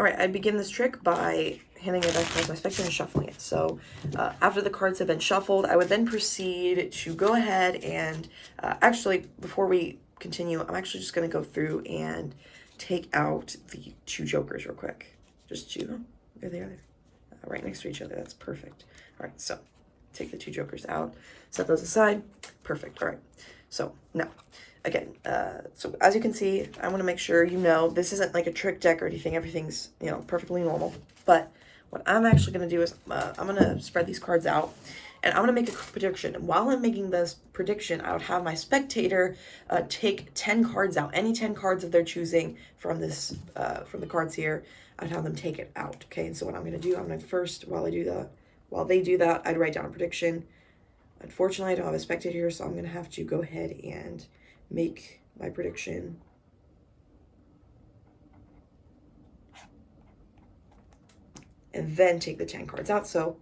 All right, I begin this trick by handing it back to my spectator and shuffling it. So after the cards have been shuffled, I would then proceed to go ahead and actually, before we continue, I'm actually just going to go through and take out the 2 jokers real quick. Just 2. There they are. Right next to each other. That's perfect. All right, so take the 2 jokers out, set those aside. Perfect. All right, so now again, so as you can see, I want to make sure you know this isn't like a trick deck or anything. Everything's, you know, perfectly normal. But what I'm actually going to do is I'm going to spread these cards out, and I'm going to make a prediction. And while I'm making this prediction, I would have my spectator take 10 cards out, any 10 cards of their choosing from this, from the cards here. I'd have them take it out. Okay, and so what I'm going to do, I'm going to first, while they do that, I'd write down a prediction. Unfortunately, I don't have a spectator here, so I'm going to have to go ahead and make my prediction. And then take the 10 cards out. So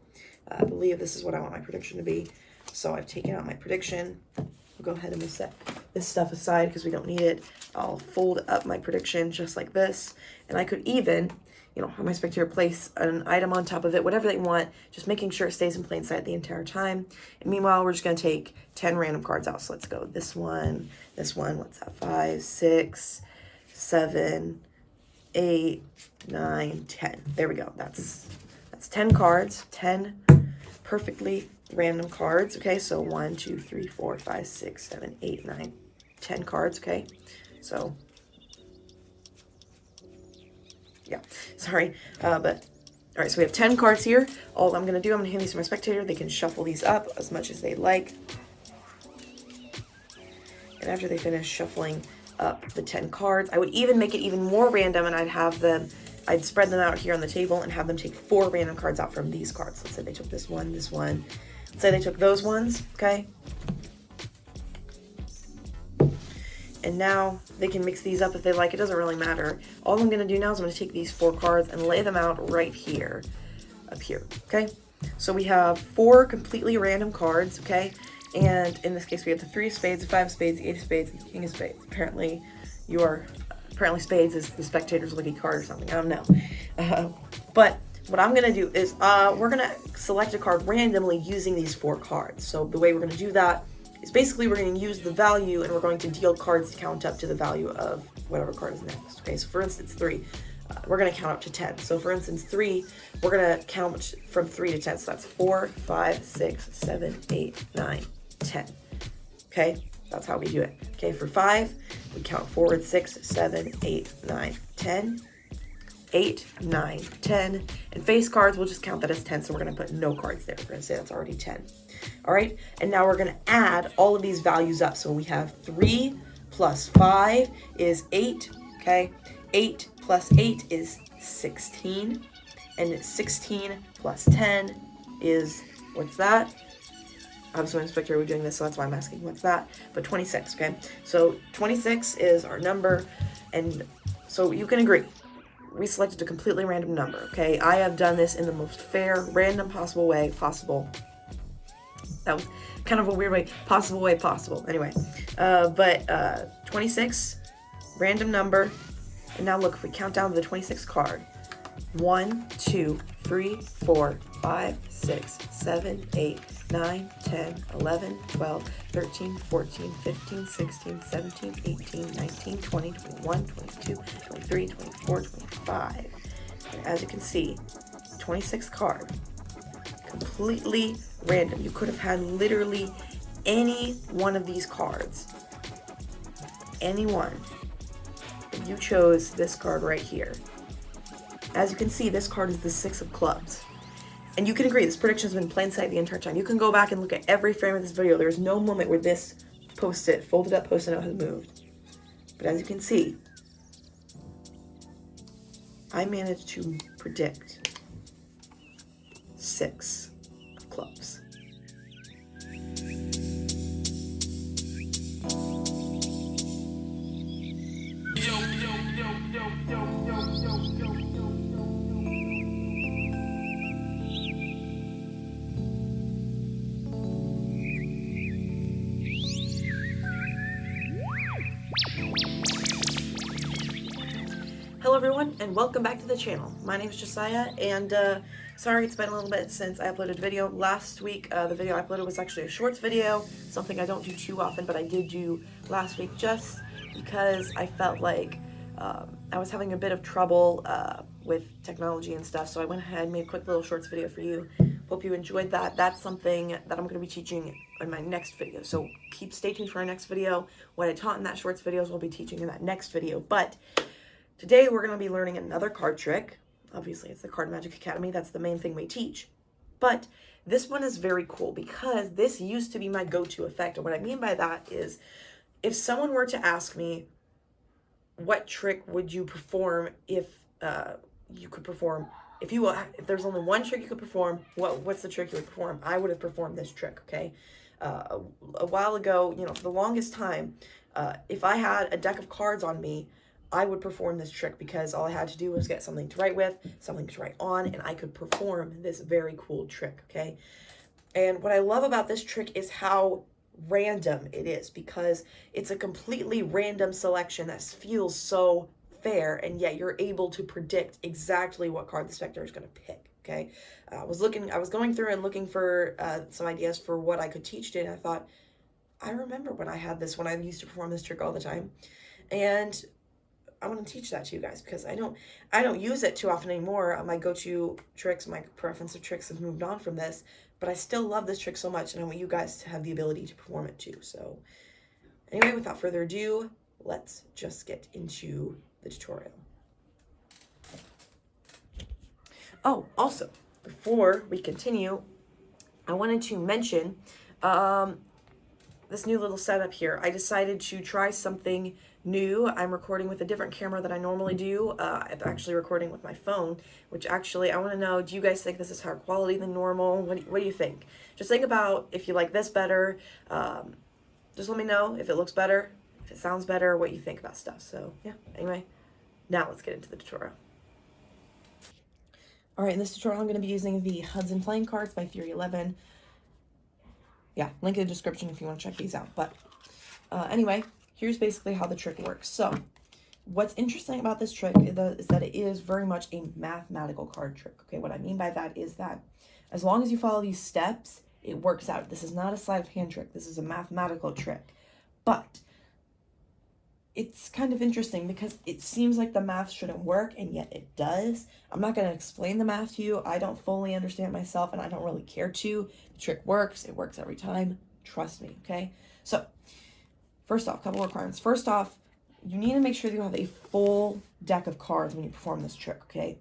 I believe this is what I want my prediction to be. So I've taken out my prediction. We'll go ahead and we'll set this stuff aside because we don't need it. I'll fold up my prediction just like this. And I could even, you know, have my spectator place an item on top of it, whatever they want, just making sure it stays in plain sight the entire time. And meanwhile, we're just going to take 10 random cards out. So let's go this one, what's that? 5, 6, 7, 8, 9, 10. There we go. That's 10 cards, 10 perfectly random cards. Okay, so 1, 2, 3, 4, 5, 6, 7, 8, 9, 10 cards. Okay, so yeah, sorry, but all right, so we have 10 cards here. All I'm gonna do, I'm gonna hand these to my spectator. They can shuffle these up as much as they like, and after they finish shuffling up the 10 cards, I would even make it even more random, and I'd spread them out here on the table and have them take 4 random cards out from these cards. Let's say they took this one. Let's say they took those ones, okay? And now they can mix these up if they like. It doesn't really matter. All I'm gonna do now is I'm gonna take these 4 cards and lay them out right here, up here, okay? So we have 4 completely random cards, okay? And in this case, we have the 3 of spades, the 5 of spades, the 8 of spades, and the king of spades. Apparently spades is the spectator's lucky card or something. I don't know. But what I'm going to do is we're going to select a card randomly using these 4 cards. So the way we're going to do that is basically we're going to use the value, and we're going to deal cards to count up to the value of whatever card is next. Okay, so for instance, 3. We're going to count up to 10. So for instance, 3, we're going to count from 3 to 10. So that's 4, 5, 6, 7, 8, 9, 10. Okay, that's how we do it. Okay, for 5, we count forward 6, 7, 8, 9, 10. 8, 9, 10. And face cards, we'll just count that as 10. So we're going to put no cards there. We're going to say that's already 10. All right, and now we're going to add all of these values up. So we have 3 plus 5 is 8. Okay, 8 plus 8 is 16. And 16 plus 10 is, what's that? Obviously, I'm spectator, we're doing this, so that's why I'm asking what's that. But 26, okay? So 26 is our number, and so you can agree. We selected a completely random number, okay? I have done this in the most fair, random possible way possible. That was kind of a weird way. Possible way possible. Anyway, but 26, random number. And now look, if we count down to the 26th card. 1, 2, 3, 4, 5, 6, 7, 8, 9, 10, 11, 12, 13, 14, 15, 16, 17, 18, 19, 20, 21, 22, 23, 24, 25. And as you can see, 26th card, completely random. You could have had literally any one of these cards. Any one. But you chose this card right here. As you can see, this card is the 6 of clubs. And you can agree, this prediction has been in plain sight the entire time. You can go back and look at every frame of this video. There is no moment where this post-it, folded up post-it note has moved. But as you can see, I managed to predict 6 of clubs. Hello everyone, and welcome back to the channel. My name is Josiah, and sorry it's been a little bit since I uploaded a video. Last week, the video I uploaded was actually a shorts video, something I don't do too often, but I did do last week just because I felt like I was having a bit of trouble with technology and stuff, so I went ahead and made a quick little shorts video for you. Hope you enjoyed that. That's something that I'm going to be teaching in my next video, so stay tuned for our next video. What I taught in that shorts videos we'll be teaching in that next video, but today we're going to be learning another card trick. Obviously, it's the Card Magic Academy. That's the main thing we teach. But this one is very cool because this used to be my go-to effect. And what I mean by that is if someone were to ask me, what trick would you perform if you could perform, if there's only one trick you could perform, what's the trick you would perform? I would have performed this trick, okay? A while ago, for the longest time, if I had a deck of cards on me, I would perform this trick because all I had to do was get something to write with, something to write on, and I could perform this very cool trick, okay? And what I love about this trick is how random it is, because it's a completely random selection that feels so fair, and yet you're able to predict exactly what card the spectator is going to pick, okay? I was going through and looking for some ideas for what I could teach today, and I thought, I remember when I had this, when I used to perform this trick all the time, and I want to teach that to you guys because I don't use it too often anymore. My go-to tricks, my preference of tricks have moved on from this, but I still love this trick so much, and I want you guys to have the ability to perform it too. So anyway, without further ado, let's just get into the tutorial. Oh, also, before we continue, I wanted to mention this new little setup here. I decided to try something new. I'm recording with a different camera than I normally do. I'm actually recording with my phone, which actually I want to know, do you guys think this is higher quality than normal? What do you think? Just think about if you like this better. Just let me know if it looks better, if it sounds better, what you think about stuff. So yeah, anyway, now let's get into the tutorial. All right, in this tutorial I'm going to be using the Hudson playing cards by Theory 11. Yeah, link in the description if you want to check these out. But anyway, here's basically how the trick works. So what's interesting about this trick is that it is very much a mathematical card trick. Okay, what I mean by that is that as long as you follow these steps, it works out. This is not a sleight of hand trick. This is a mathematical trick. But it's kind of interesting because it seems like the math shouldn't work, and yet it does. I'm not going to explain the math to you. I don't fully understand myself, and I don't really care to. The trick works. It works every time. Trust me, okay? So first off, a couple requirements. First off, you need to make sure that you have a full deck of cards when you perform this trick, okay?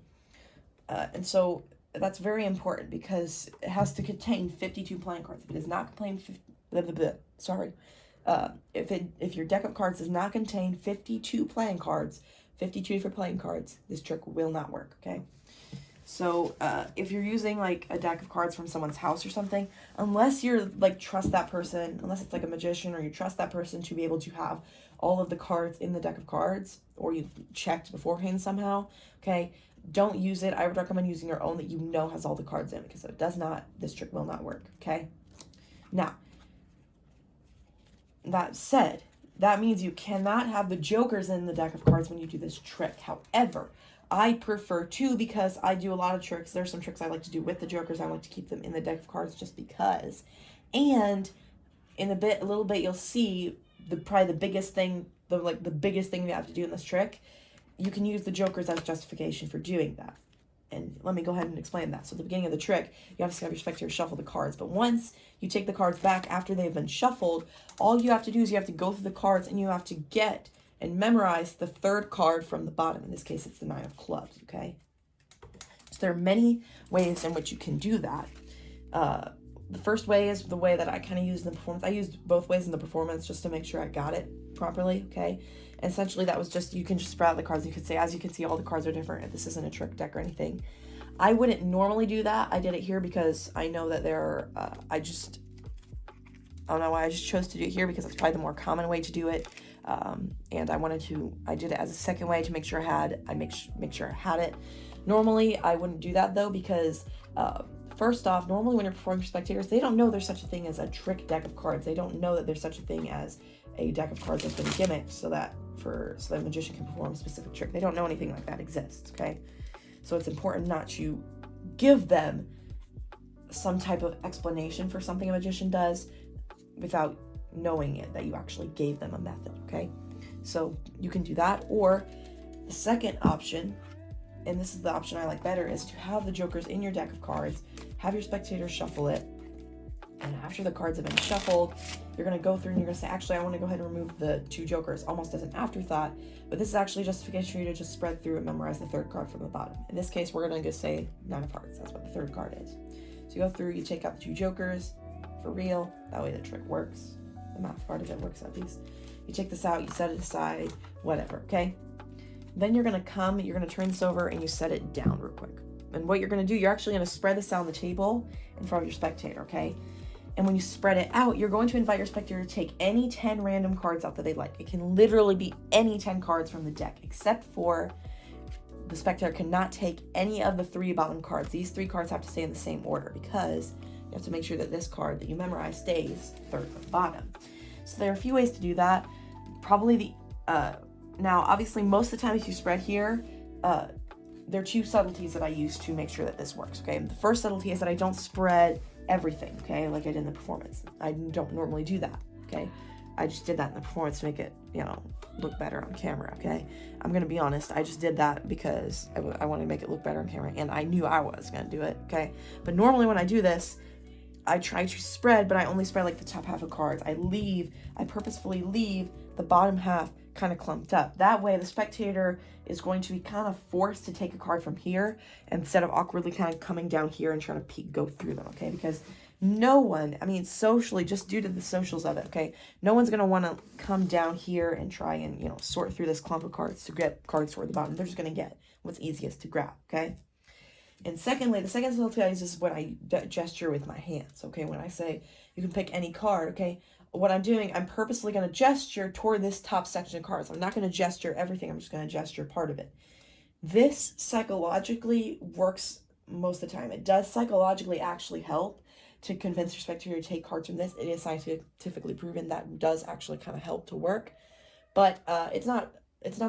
And so that's very important because it has to contain 52 playing cards. If it does not contain if your deck of cards does not contain 52 playing cards, 52 different playing cards, this trick will not work, okay? So if you're using like a deck of cards from someone's house or something, unless you're like trust that person, unless it's like a magician or you trust that person to be able to have all of the cards in the deck of cards, or you've checked beforehand somehow, okay, don't use it. I would recommend using your own that you know has all the cards in, because if it does not, this trick will not work, okay? Now, that said, that means you cannot have the jokers in the deck of cards when you do this trick. However, I prefer to, because I do a lot of tricks. There's some tricks I like to do with the jokers. I like to keep them in the deck of cards just because. And in a little bit, you'll see probably the biggest thing, the biggest thing you have to do in this trick. You can use the jokers as justification for doing that. And let me go ahead and explain that. So at the beginning of the trick, you obviously have your spectator shuffle the cards. But once you take the cards back after they've been shuffled, all you have to do is you have to go through the cards and you have to get and memorize the third card from the bottom. In this case, it's the Nine of Clubs, okay? So there are many ways in which you can do that. The first way is the way that I kind of use in the performance. I used both ways in the performance just to make sure I got it properly, okay? And essentially that was just, you can just spread out the cards. You could say, as you can see, all the cards are different. This isn't a trick deck or anything. I wouldn't normally do that. I did it here because I know that there are, I don't know why I just chose to do it here, because it's probably the more common way to do it. And I did it as a second way to make sure make sure I had it. Normally, I wouldn't do that though, because first off, normally when you're performing for spectators, they don't know there's such a thing as a trick deck of cards. They don't know that there's such a thing as a deck of cards that's been gimmicked so that so that a magician can perform a specific trick. They don't know anything like that exists, okay? So it's important not to give them some type of explanation for something a magician does without knowing it, that you actually gave them a method, okay? So you can do that. Or the second option, and this is the option I like better, is to have the jokers in your deck of cards, have your spectators shuffle it, and after the cards have been shuffled, you're going to go through and you're going to say, actually, I want to go ahead and remove the 2 jokers, almost as an afterthought, but this is actually justification for you to just spread through and memorize the 3rd card from the bottom. In this case, we're going to just say 9 of hearts. That's what the 3rd card is. So you go through, you take out the 2 jokers for real. That way the trick works. The math part of it works at least. You take this out, you set it aside, whatever, okay? Then you're going to turn this over and you set it down real quick. And what you're going to do, you're actually going to spread this out on the table in front of your spectator, okay? And when you spread it out, you're going to invite your spectator to take any 10 random cards out that they like. It can literally be any 10 cards from the deck, except for the spectator cannot take any of the 3 bottom cards. These 3 cards have to stay in the same order because you have to make sure that this card that you memorize stays 3rd from the bottom. So there are a few ways to do that. Probably now, obviously, most of the time if you spread here, there are 2 subtleties that I use to make sure that this works, okay? The first subtlety is that I don't spread everything, okay, like I did in the performance. I don't normally do that, okay? I just did that in the performance to make it, look better on camera, okay? I'm gonna be honest, I just did that because I wanted to make it look better on camera, and I knew I was gonna do it, okay? But normally when I do this, I try to spread, but I only spread like the top half of cards. I purposefully leave the bottom half kind of clumped up. That way the spectator is going to be kind of forced to take a card from here instead of awkwardly kind of coming down here and trying to go through them, okay? Because no one, socially, just due to the socials of it, okay, no one's going to want to come down here and try and, sort through this clump of cards to get cards toward the bottom. They're just going to get what's easiest to grab, okay? And secondly, the second subtlety I use is when I gesture with my hands, okay? When I say you can pick any card, okay? What I'm doing, I'm purposely going to gesture toward this top section of cards. I'm not going to gesture everything. I'm just going to gesture part of it. This psychologically works most of the time. It does psychologically actually help to convince your spectator to take cards from this. It is scientifically proven that does actually kind of help to work. But it's not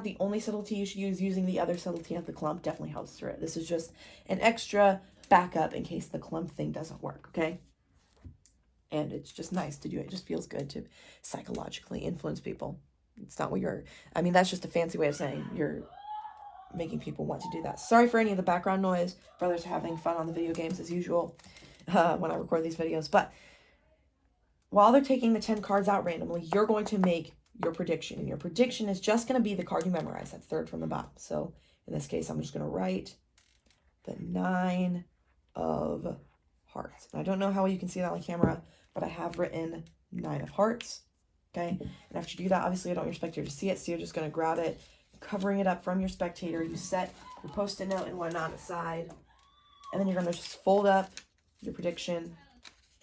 the only subtlety you should use. Using the other subtlety of the clump definitely helps through it. This is just an extra backup in case the clump thing doesn't work, okay? And it's just nice to do it. It just feels good to psychologically influence people. It's not what that's just a fancy way of saying you're making people want to do that. Sorry for any of the background noise. Brothers are having fun on the video games as usual when I record these videos. But while they're taking the 10 cards out randomly, you're going to make your prediction. And your prediction is just going to be the card you memorize. That's 3rd from the bottom. So in this case, I'm just going to write the 9 of hearts. And I don't know how you can see that on camera, but I have written 9 of hearts, okay? And after you do that, obviously I don't want your spectator to see it, so you're just going to grab it, covering it up from your spectator. You set your Post-it note and whatnot aside, and then you're going to just fold up your prediction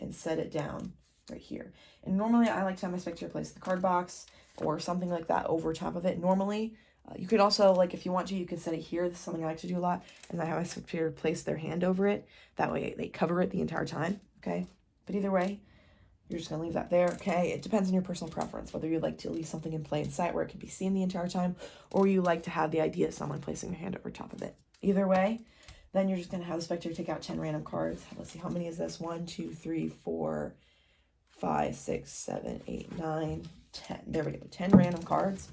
and set it down right here. And normally I like to have my spectator place the card box or something like that over top of it. Normally, you could also, like if you want to, you could set it here. This is something I like to do a lot, and I have my spectator place their hand over it. That way they cover it the entire time, okay? But either way, you're just going to leave that there, okay? It depends on your personal preference, whether you like to leave something in plain sight where it can be seen the entire time, or you like to have the idea of someone placing their hand over top of it. Either way, then you're just going to have the spectator take out 10 random cards. Let's see, how many is this? 1, 2, 3, 4, 5, 6, 7, 8, 9, 10. There we go, 10 random cards.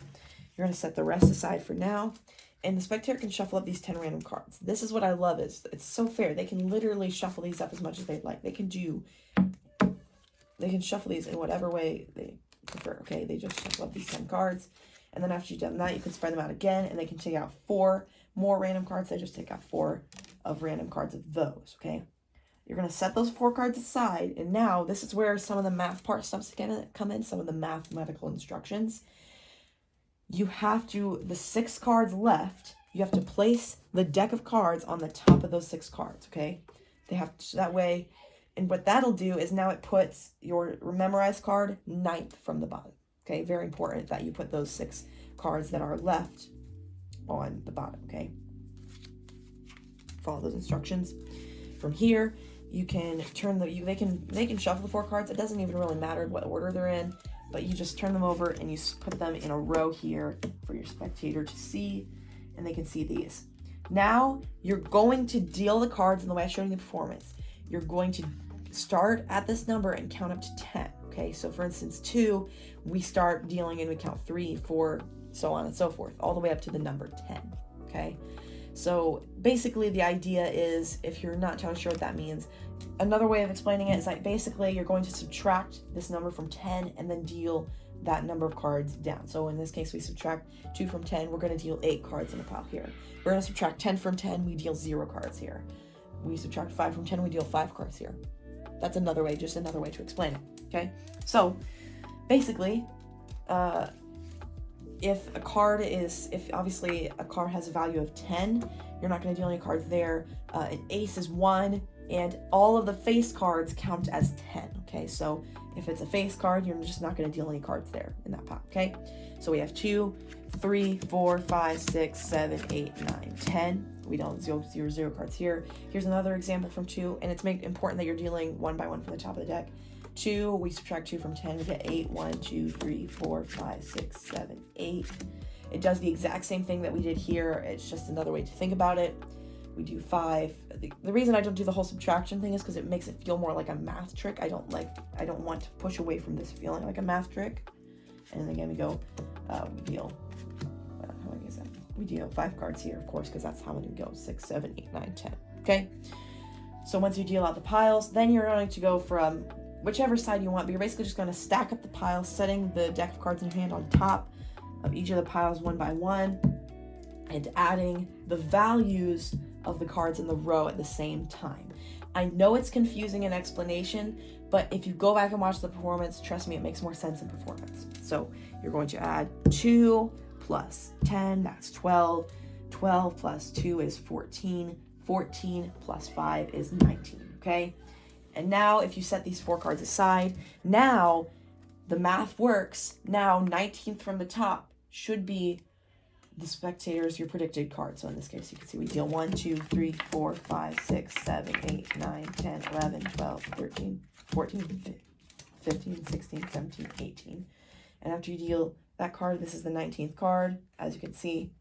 You're going to set the rest aside for now, and the spectator can shuffle up these 10 random cards. This is what I love, is it's so fair. They can literally shuffle these up as much as they'd like. They can shuffle these in whatever way they prefer, okay? They just shuffle up these 10 cards, and then after you've done that, you can spread them out again, and they can take out 4 more random cards. They just take out 4 of random cards of those, okay? You're going to set those 4 cards aside, and now this is where some of the math part stuff's going to come in, some of the mathematical instructions. You have to, the 6 cards left, you have to place the deck of cards on the top of those 6 cards, okay? They have to, that way, and what that'll do is now it puts your memorized card 9th from the bottom, okay? Very important that you put those 6 cards that are left on the bottom, okay? Follow those instructions. From here, you can turn they can shuffle the 4 cards. It doesn't even really matter what order they're in. but you just turn them over and you put them in a row here for your spectator to see, and they can see these. Now you're going to deal the cards in the way I showed you in the performance. You're going to start at this number and count up to 10. Okay, so for instance, 2, we start dealing and we count 3, 4, so on and so forth, all the way up to the number 10. Okay, so basically the idea is, if you're not totally sure what that means, another way of explaining it is like basically you're going to subtract this number from 10 and then deal that number of cards down. So in this case, we subtract 2 from 10, we're going to deal 8 cards in a pile here. We're going to subtract 10 from 10, we deal 0 cards here. We subtract 5 from 10, we deal 5 cards here. That's another way, just another way to explain it, okay? So basically, if obviously a card has a value of 10, you're not going to deal any cards there. An ace is 1, and all of the face cards count as 10, okay? So if it's a face card, you're just not going to deal any cards there in that pot, okay? So we have 2, 3, 4, 5, 6, 7, 8, 9, 10. We don't zero cards here. Here's another example from 2, and it's important that you're dealing one by one from the top of the deck. 2, we subtract 2 from 10, we get 8. 1, 2, 3, 4, 5, 6, 7, 8. It does the exact same thing that we did here. It's just another way to think about it. We do 5. The reason I don't do the whole subtraction thing is because it makes it feel more like a math trick. I don't want to push away from this feeling like a math trick. And then again, we go, we deal 5 cards here, of course, because that's how many we go. 6, 7, 8, 9, 10. Okay? So once you deal out the piles, then you're going to go from whichever side you want, but you're basically just going to stack up the piles, setting the deck of cards in your hand on top of each of the piles one by one, and adding the values of the cards in the row at the same time. I know it's confusing in explanation, but if you go back and watch the performance, trust me, it makes more sense in performance. So you're going to add 2 plus 10, that's 12. 12 plus 2 is 14. 14 plus 5 is 19, okay? And now if you set these 4 cards aside, now the math works. Now 19th from the top should be the spectators, your predicted card. So in this case, you can see we deal 1, 2, 3, 4, 5, 6, 7, 8, 9, 10, 11, 12, 13, 14, 15, 16, 17, 18. And after you deal that card, this is the 19th card. As you can see,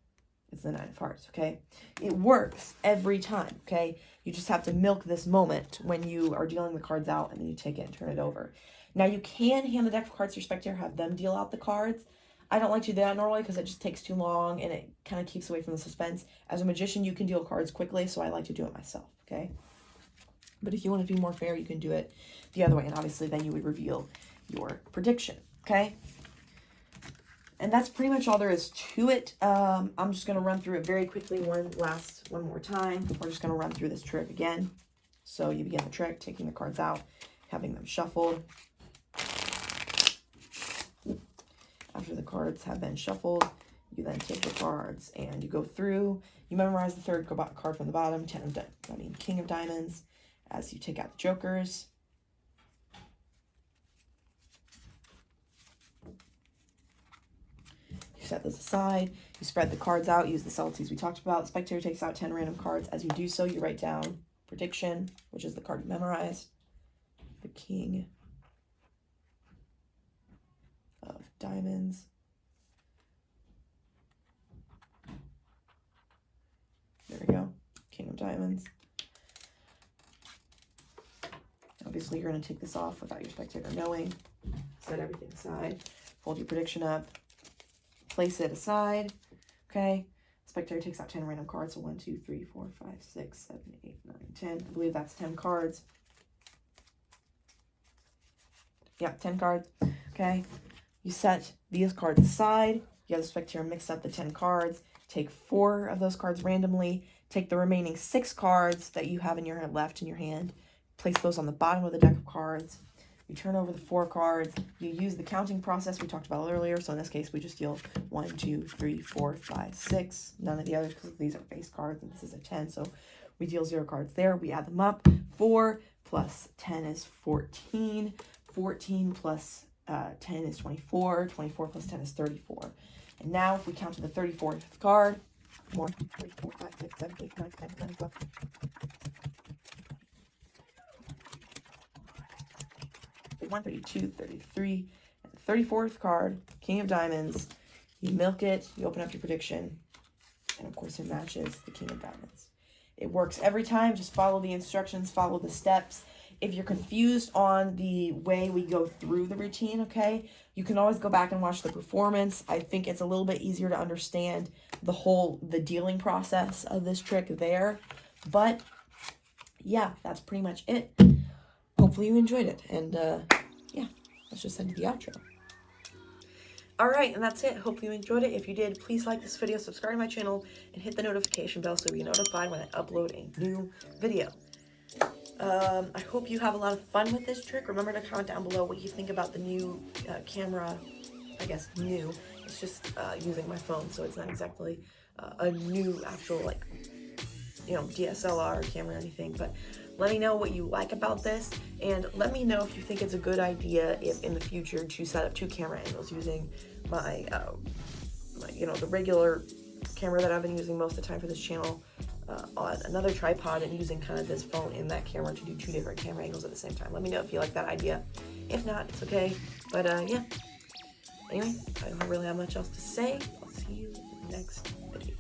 it's the 9 of hearts, okay? It works every time, okay? You just have to milk this moment when you are dealing the cards out, and then you take it and turn it over. Now, you can hand the deck of cards to your spectator, have them deal out the cards. I don't like to do that normally because it just takes too long and it kind of keeps away from the suspense. As a magician, you can deal cards quickly, so I like to do it myself, okay? But if you want to be more fair, you can do it the other way, and obviously then you would reveal your prediction, okay? And that's pretty much all there is to it. I'm just going to run through it very quickly one more time. We're just going to run through this trick again. So you begin the trick, taking the cards out, having them shuffled. After the cards have been shuffled, you then take the cards and you go through. You memorize the third card from the bottom, King of Diamonds, as you take out the jokers. You set those aside. You spread the cards out. Use the subtleties we talked about. The spectator takes out 10 random cards. As you do so, you write down prediction, which is the card you memorized. The King of Diamonds. There we go. King of Diamonds. Obviously, you're going to take this off without your spectator knowing. Set everything aside. Fold your prediction up. Place it aside. Okay. Spectator takes out 10 random cards. So 1, 2, 3, 4, 5, 6, 7, 8, 9, 10. I believe that's 10 cards. Yeah, 10 cards. Okay. You set these cards aside. You have the spectator mix up the 10 cards. Take 4 of those cards randomly. Take the remaining 6 cards that you have in your left in your hand. Place those on the bottom of the deck of cards. You turn over the 4 cards. You use the counting process we talked about earlier. So in this case, we just deal 1, 2, 3, 4, 5, 6. None of the others because these are face cards and this is a 10. So we deal 0 cards there. We add them up. 4 plus 10 is 14. 14 plus 10 is 24. 24 plus 10 is 34. And now if we count to the 34th card, 1, 2, 3, 4, 5, 6, 7, 8, 9, 10, 11, 12. 1, 32, 33, and 34th card, King of Diamonds. You milk it, you open up your prediction, and of course it matches the King of Diamonds. It works every time. Just follow the instructions, follow the steps. If you're confused on the way we go through the routine, okay, you can always go back and watch the performance. I think it's a little bit easier to understand the dealing process of this trick there. But yeah, that's pretty much it. Hopefully you enjoyed it. And yeah, let's just end the outro. All right, and that's it. Hopefully you enjoyed it. If you did, please like this video, subscribe to my channel, and hit the notification bell so you'll be notified when I upload a new video. I hope you have a lot of fun with this trick. Remember to comment down below what you think about the new camera. I guess new. It's just using my phone, so it's not exactly a new actual, like, you know, DSLR camera or anything. But let me know what you like about this, and let me know if you think it's a good idea if in the future to set up 2 camera angles using my, you know, the regular camera that I've been using most of the time for this channel on another tripod, and using kind of this phone in that camera to do 2 different camera angles at the same time. Let me know if you like that idea. If not, it's okay. But yeah. Anyway, I don't really have much else to say. I'll see you in the next video.